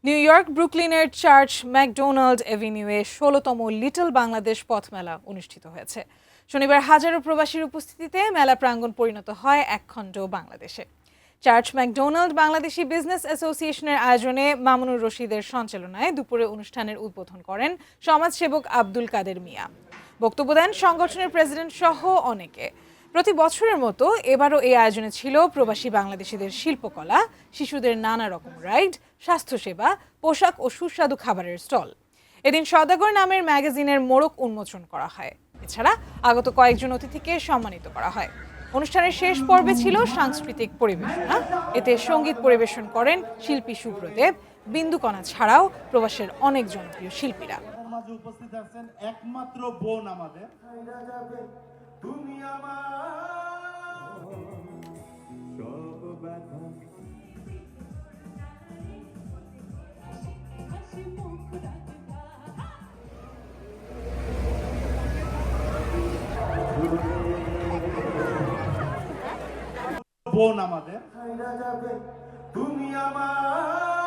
New York ব্রুকলিনের Church McDonald এভিনিউয়ে ১৬তম লিটল বাংলাদেশ পথমেলা অনুষ্ঠিত হয়েছে। শনিবার হাজারো প্রবাসীর উপস্থিতিতে মেলা প্রাঙ্গণ পরিণত হয় একখণ্ড বাংলাদেশে। চার্চ ম্যাকডোনাল্ড বাংলাদেশি বিজনেস অ্যাসোসিয়েশনের আয়োজনে মামুনুর রশিদের সঞ্চালনায় দুপুরে অনুষ্ঠানের উদ্বোধন করেন সমাজসেবক আব্দুল কাদের মিয়া। বক্তব্য দেন সংগঠনের প্রেসিডেন্ট সহ অনেকে। প্রতি বছরের মতো এবারও এই আয়োজনে ছিল প্রবাসী বাংলাদেশিদের শিল্পকলা, শিশুদের নানা রকম রাইড, স্বাস্থ্যসেবা, পোশাক ও সুস্বাদু খাবারের স্টল। এদিন সওদাগর নামের ম্যাগাজিনের মোড়ক উন্মোচন করা হয়। এছাড়া আগত কয়েকজন অতিথিকে সম্মানিত করা হয়। অনুষ্ঠানের শেষ পর্বে ছিল সাংস্কৃতিক পরিবেশনা। এতে সঙ্গীত পরিবেশন করেন শিল্পী শুভ্রদেব, বিন্দুকণা ছাড়াও প্রবাসের অনেক জনপ্রিয় শিল্পীরা। উপস্থিত আছেন একমাত্র বোন আমাদের, তুমি আমার সব ব্যথা। বোন আমাদের, তুমি আমার